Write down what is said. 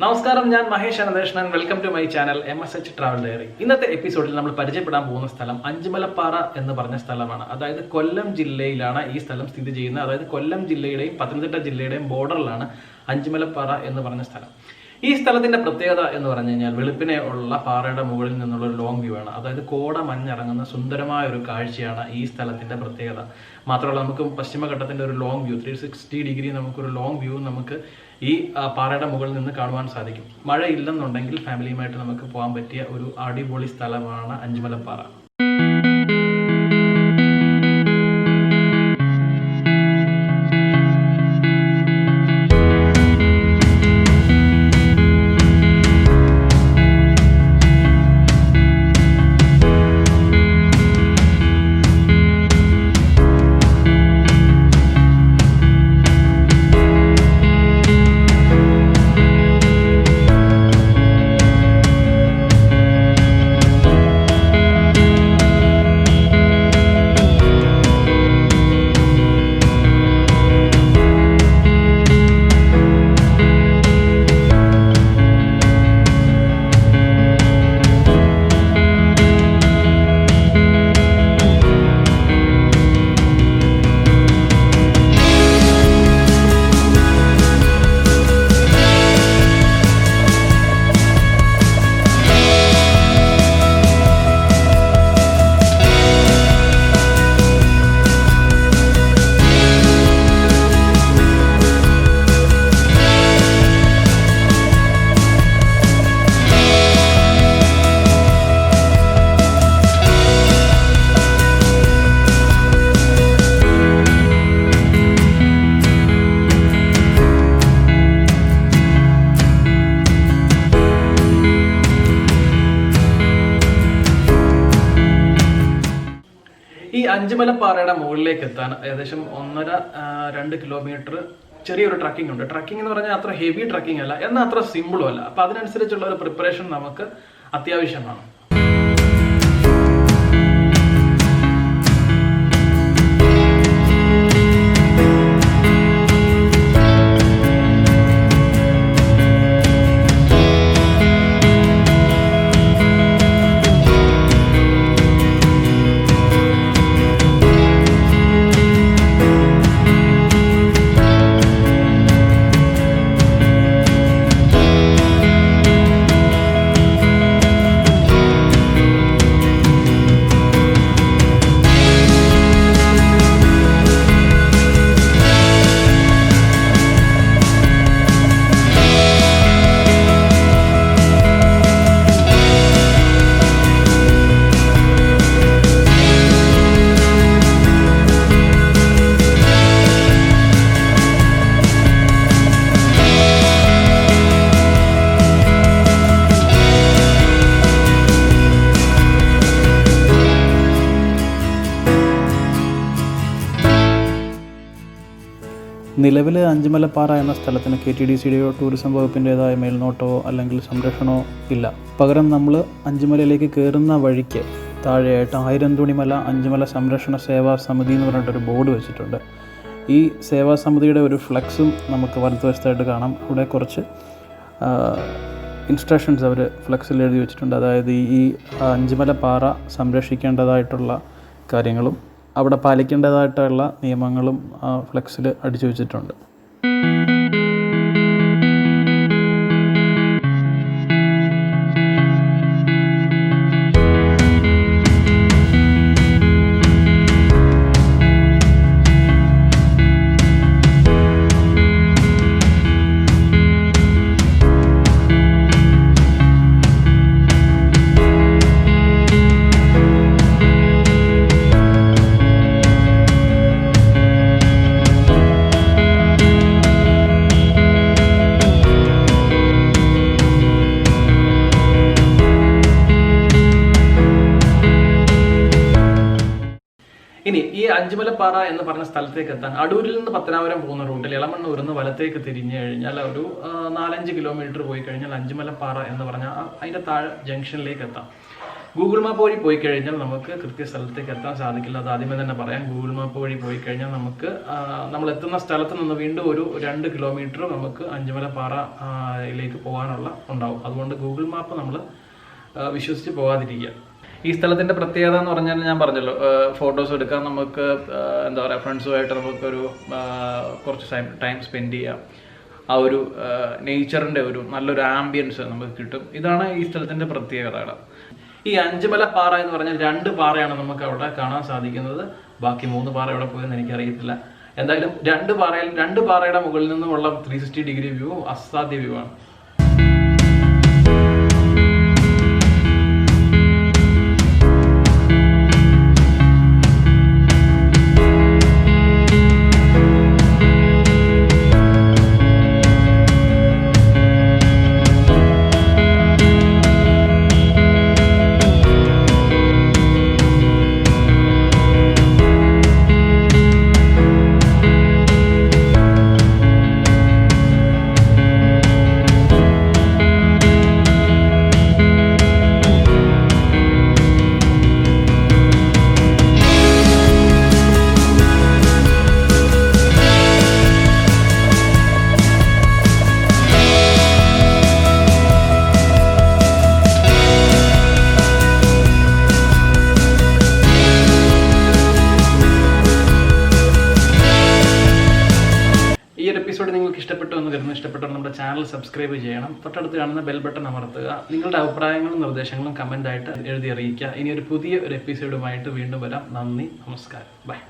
നമസ്കാരം, ഞാൻ Mahesh Anandakrishnan. Welcome to my channel mshtraveldiary. ഇന്നത്തെ എപ്പിസോഡിൽ നമ്മൾ പരിചയപ്പെടാൻ പോകുന്ന സ്ഥലം അഞ്ചുമല പാറ എന്ന് പറഞ്ഞ സ്ഥലമാണ്. അതായത് കൊല്ലം ജില്ലയിലാണ് ഈ സ്ഥലം സ്ഥിതി ചെയ്യുന്നത്. അതായത് കൊല്ലം ജില്ലയുടെയും പത്തനംതിട്ട ജില്ലയുടെയും ബോർഡറിലാണ് അഞ്ചുമല പാറ എന്ന് പറഞ്ഞ സ്ഥലം. ഈ സ്ഥലത്തിന്റെ പ്രത്യേകത എന്ന് പറഞ്ഞു കഴിഞ്ഞാൽ വെളുപ്പിനെ ഉള്ള പാറയുടെ മുകളിൽ നിന്നുള്ള ഒരു ലോങ് വ്യൂ ആണ്. അതായത് കോട മഞ്ഞിറങ്ങുന്ന സുന്ദരമായ ഒരു കാഴ്ചയാണ് ഈ സ്ഥലത്തിന്റെ പ്രത്യേകത. മാത്രമല്ല, നമുക്ക് പശ്ചിമഘട്ടത്തിന്റെ ഒരു ലോങ് വ്യൂ 360 ഡിഗ്രി നമുക്കൊരു ലോങ് വ്യൂ നമുക്ക് ഈ പാറയുടെ മുകളിൽ നിന്ന് കാണുവാൻ സാധിക്കും. മഴ ഇല്ലെന്നുണ്ടെങ്കിൽ ഫാമിലിയുമായിട്ട് നമുക്ക് പോകാൻ പറ്റിയ ഒരു അടിപൊളി സ്ഥലമാണ് അഞ്ചുമല പാറ. ഈ അഞ്ചുമല പാറയുടെ മുകളിലേക്ക് എത്താൻ ഏകദേശം 1.5-2 കിലോമീറ്റർ ചെറിയൊരു ട്രക്കിംഗ് ഉണ്ട്. ട്രക്കിംഗ് എന്ന് പറഞ്ഞാൽ അത്ര ഹെവി ട്രക്കിംഗ് അല്ല, എന്നാൽ അത്ര സിമ്പിളും അല്ല. അപ്പൊ അതിനനുസരിച്ചുള്ള ഒരു പ്രിപ്പറേഷൻ നമുക്ക് അത്യാവശ്യമാണ്. നിലവിൽ അഞ്ചുമല പാറ എന്ന സ്ഥലത്തിന് KTDCയുടെയോ ടൂറിസം വകുപ്പിൻ്റേതായ മേൽനോട്ടമോ അല്ലെങ്കിൽ സംരക്ഷണമോ ഇല്ല. പകരം നമ്മൾ അഞ്ചുമലയിലേക്ക് കയറുന്ന വഴിക്ക് താഴെയായിട്ട് 1000 തുണിമല അഞ്ചുമല സംരക്ഷണ സേവാ സമിതി എന്ന് പറഞ്ഞിട്ടൊരു ബോർഡ് വെച്ചിട്ടുണ്ട്. ഈ സേവാ സമിതിയുടെ ഒരു ഫ്ലെക്സും നമുക്ക് വലതുവശത്തായിട്ട് കാണാം. അവിടെ കുറച്ച് ഇൻസ്ട്രക്ഷൻസ് അവർ ഫ്ലെക്സിൽ എഴുതി വെച്ചിട്ടുണ്ട്. അതായത് ഈ അഞ്ചുമല പാറ സംരക്ഷിക്കേണ്ടതായിട്ടുള്ള കാര്യങ്ങളും അവിടെ പാലിക്കേണ്ടതായിട്ടുള്ള നിയമങ്ങളും ഫ്ലെക്സിൽ അടിച്ചു വെച്ചിട്ടുണ്ട്. ഇനി ഈ അഞ്ചുമല പാറ എന്ന് പറഞ്ഞ സ്ഥലത്തേക്ക് എത്താൻ അടൂരിൽ നിന്ന് പത്തനാപുരം പോകുന്ന റൂട്ടിൽ ഇളമണ്ണൂരിൽ നിന്ന് വലത്തേക്ക് തിരിഞ്ഞു കഴിഞ്ഞാൽ ഒരു 4-5 കിലോമീറ്റർ പോയി കഴിഞ്ഞാൽ അഞ്ചുമല പാറ എന്ന് പറഞ്ഞാൽ അതിൻ്റെ താഴെ ജംഗ്ഷനിലേക്ക് എത്താം. ഗൂഗിൾ മാപ്പ് വഴി പോയി കഴിഞ്ഞാൽ നമുക്ക് കൃത്യ സ്ഥലത്തേക്ക് എത്താൻ സാധിക്കില്ല. അത് ആദ്യമേ തന്നെ പറയാം. ഗൂഗിൾ മാപ്പ് വഴി പോയി കഴിഞ്ഞാൽ നമുക്ക് നമ്മൾ എത്തുന്ന സ്ഥലത്ത് നിന്ന് വീണ്ടും ഒരു 2 കിലോമീറ്റർ നമുക്ക് അഞ്ചുമല പാറയിലേക്ക് പോകാനുള്ള ഉണ്ടാവും. അതുകൊണ്ട് ഗൂഗിൾ മാപ്പ് നമ്മൾ വിശ്വസിച്ച് പോകാതിരിക്കുക. ഈ സ്ഥലത്തിൻ്റെ പ്രത്യേകത എന്ന് പറഞ്ഞാൽ ഞാൻ പറഞ്ഞല്ലോ, ഫോട്ടോസ് എടുക്കാൻ നമുക്ക് എന്താ പറയുക, ഫ്രണ്ട്സുമായിട്ട് നമുക്കൊരു കുറച്ച് ടൈം സ്പെൻഡ് ചെയ്യാം. ആ ഒരു നേച്ചറിൻ്റെ ഒരു നല്ലൊരു ആംബിയൻസ് നമുക്ക് കിട്ടും. ഇതാണ് ഈ സ്ഥലത്തിൻ്റെ പ്രത്യേകത. ഈ അഞ്ചുമല പാറ എന്ന് പറഞ്ഞാൽ 2 പാറയാണ് നമുക്ക് അവിടെ കാണാൻ സാധിക്കുന്നത്. ബാക്കി 3 പാറ എവിടെ പോയെന്ന് എനിക്കറിയത്തില്ല. എന്തായാലും 2 പാറയുടെ മുകളിൽ നിന്നുമുള്ള 360 ഡിഗ്രി വ്യൂ അസാധ്യ വ്യൂ ആണ്. എപ്പിസോഡ് നിങ്ങൾക്ക് ഇഷ്ടപ്പെട്ടു എന്ന് കരുതുന്നു. ഇഷ്ടപ്പെട്ടു നമ്മുടെ ചാനൽ സബ്സ്ക്രൈബ് ചെയ്യണം. തൊട്ടടുത്ത് കാണുന്ന ബെൽ ബട്ടൺ അമർത്തുക. നിങ്ങളുടെ അഭിപ്രായങ്ങളും നിർദ്ദേശങ്ങളും കമൻ്റായിട്ട് എഴുതി അറിയിക്കുക. ഇനി ഒരു പുതിയ എപ്പിസോഡുമായിട്ട് വീണ്ടും വരാം. നന്ദി, നമസ്കാരം, ബൈ.